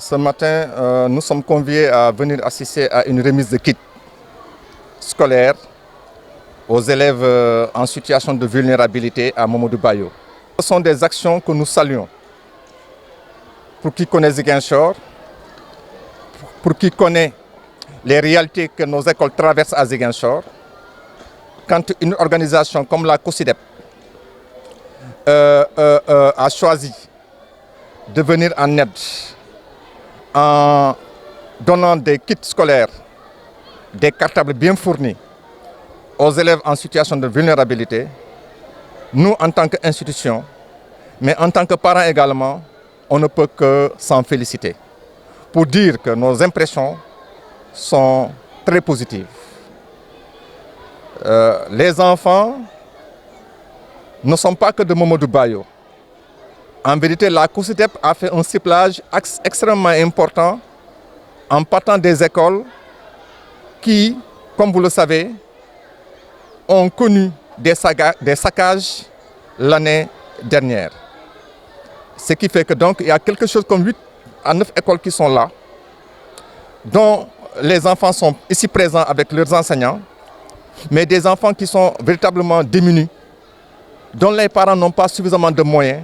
Ce matin, nous sommes conviés à venir assister à une remise de kits scolaires aux élèves en situation de vulnérabilité à Mamadou Bayo. Ce sont des actions que nous saluons. Pour qui connaît Ziguinchor, pour qui connaît les réalités que nos écoles traversent à Ziguinchor, quand une organisation comme la COSYDEP a choisi de venir en aide en donnant des kits scolaires, des cartables bien fournis aux élèves en situation de vulnérabilité, nous en tant qu'institution, mais en tant que parents également, on ne peut que s'en féliciter pour dire que nos impressions sont très positives. Les enfants ne sont pas que de Mamadou Bayo. En vérité, la COSYDEP a fait un ciblage extrêmement important en partant des écoles qui, comme vous le savez, ont connu des saccages l'année dernière. Ce qui fait que donc il y a quelque chose comme 8 à 9 écoles qui sont là, dont les enfants sont ici présents avec leurs enseignants, mais des enfants qui sont véritablement démunis, dont les parents n'ont pas suffisamment de moyens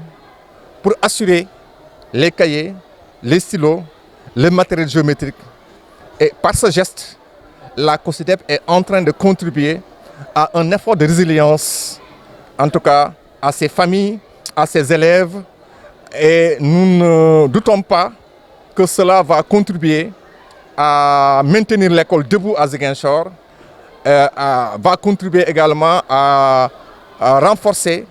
pour assurer les cahiers, les stylos, le matériel géométrique. Et par ce geste, la COSYDEP est en train de contribuer à un effort de résilience, en tout cas à ses familles, à ses élèves. Et nous ne doutons pas que cela va contribuer à maintenir l'école debout à Ziguinchor, va contribuer également à renforcer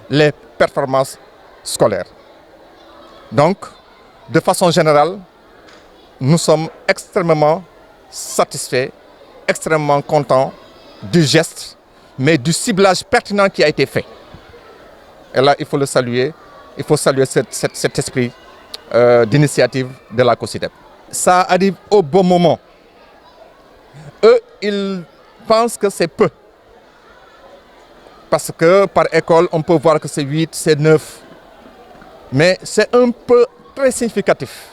les performances scolaires. Donc, de façon générale, nous sommes extrêmement satisfaits, extrêmement contents du geste, mais du ciblage pertinent qui a été fait. Et là, il faut le saluer, il faut saluer cet esprit d'initiative de la COSYDEP. Ça arrive au bon moment. Eux, ils pensent que c'est peu. Parce que par école, on peut voir que c'est 8, c'est 9. Mais c'est un peu très significatif.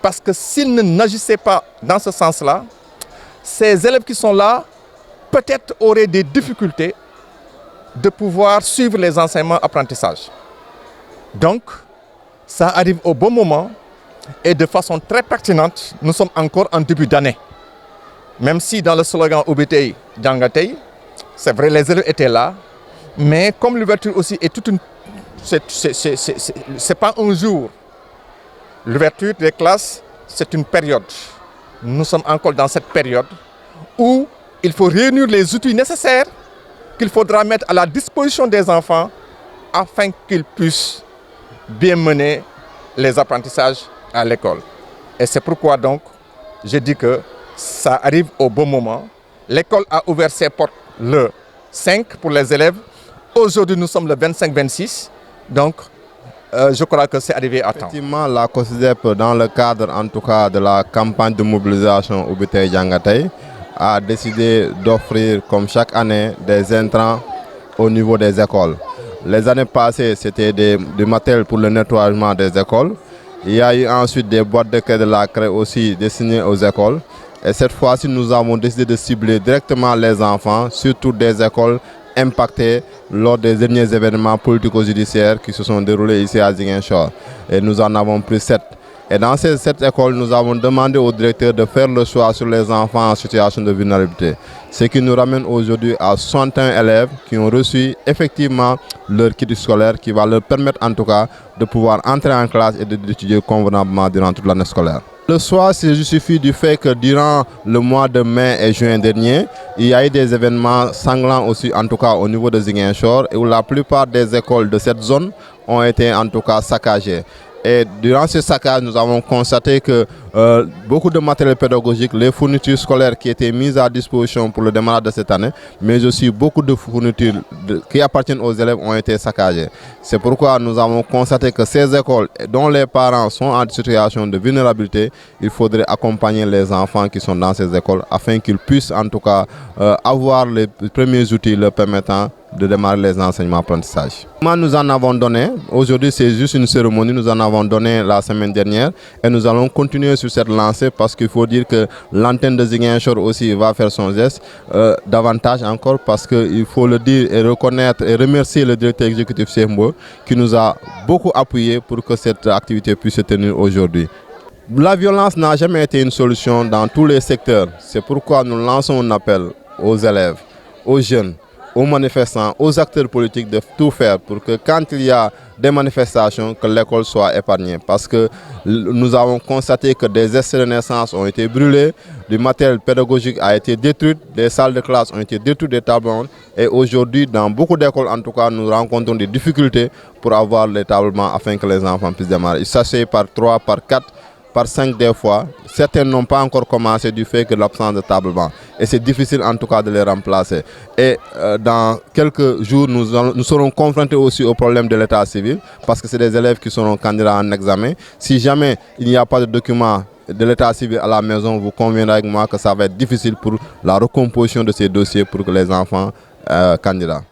Parce que s'ils n'agissaient pas dans ce sens-là, ces élèves qui sont là, peut-être auraient des difficultés de pouvoir suivre les enseignements apprentissages. Donc, ça arrive au bon moment et de façon très pertinente. Nous sommes encore en début d'année. Même si dans le slogan Obitei Djangatei, c'est vrai, les élèves étaient là, mais comme l'ouverture aussi est toute une... C'est pas un jour. L'ouverture des classes, c'est une période. Nous sommes encore dans cette période où il faut réunir les outils nécessaires qu'il faudra mettre à la disposition des enfants afin qu'ils puissent bien mener les apprentissages à l'école. Et c'est pourquoi donc, je dis que ça arrive au bon moment. L'école a ouvert ses portes le 5 pour les élèves. Aujourd'hui, nous sommes le 25-26. Donc, je crois que c'est arrivé à temps. Effectivement, la COSYDEP, dans le cadre en tout cas de la campagne de mobilisation Obitei Djangatei, a décidé d'offrir comme chaque année des intrants au niveau des écoles. Les années passées, c'était du matériel pour le nettoiement des écoles. Il y a eu ensuite des boîtes de clés de la craie aussi destinées aux écoles. Et cette fois-ci, nous avons décidé de cibler directement les enfants, surtout des écoles impactées lors des derniers événements politico-judiciaires qui se sont déroulés ici à Ziguinchor. Et nous en avons pris 7. Et dans ces 7 écoles, nous avons demandé au directeur de faire le choix sur les enfants en situation de vulnérabilité. Ce qui nous ramène aujourd'hui à 61 élèves qui ont reçu effectivement leur kit scolaire qui va leur permettre en tout cas de pouvoir entrer en classe et d'étudier convenablement durant toute l'année scolaire. Le choix se justifie du fait que durant le mois de mai et juin dernier, il y a eu des événements sanglants aussi, en tout cas au niveau de Ziguinchor, où la plupart des écoles de cette zone ont été en tout cas saccagées. Et durant ce saccage, nous avons constaté que beaucoup de matériel pédagogique, les fournitures scolaires qui étaient mises à disposition pour le démarrage de cette année, mais aussi beaucoup de fournitures qui appartiennent aux élèves ont été saccagées. C'est pourquoi nous avons constaté que ces écoles dont les parents sont en situation de vulnérabilité, il faudrait accompagner les enfants qui sont dans ces écoles afin qu'ils puissent en tout cas avoir les premiers outils leur permettant de démarrer les enseignements apprentissages. Nous en avons donné, aujourd'hui c'est juste une cérémonie, nous en avons donné la semaine dernière et nous allons continuer sur cette lancée parce qu'il faut dire que l'antenne de Ziguinchor aussi va faire son geste, davantage encore parce qu'il faut le dire et reconnaître et remercier le directeur exécutif Chembo qui nous a beaucoup appuyé pour que cette activité puisse se tenir aujourd'hui. La violence n'a jamais été une solution dans tous les secteurs, c'est pourquoi nous lançons un appel aux élèves, aux jeunes, aux manifestants, aux acteurs politiques de tout faire pour que quand il y a des manifestations, que l'école soit épargnée. Parce que nous avons constaté que des essais de naissance ont été brûlés, du matériel pédagogique a été détruit, des salles de classe ont été détruites, des tables rondes. Et aujourd'hui, dans beaucoup d'écoles, en tout cas, nous rencontrons des difficultés pour avoir les tables bancs afin que les enfants puissent démarrer. Il s'agit par 3, par 4, par 5 des fois. Certains n'ont pas encore commencé du fait que de l'absence de table banc. Et c'est difficile en tout cas de les remplacer. Et dans quelques jours, nous serons confrontés aussi au problème de l'état civil parce que c'est des élèves qui seront candidats en examen. Si jamais il n'y a pas de document de l'état civil à la maison, vous conviendrez avec moi que ça va être difficile pour la recomposition de ces dossiers pour que les enfants candidats.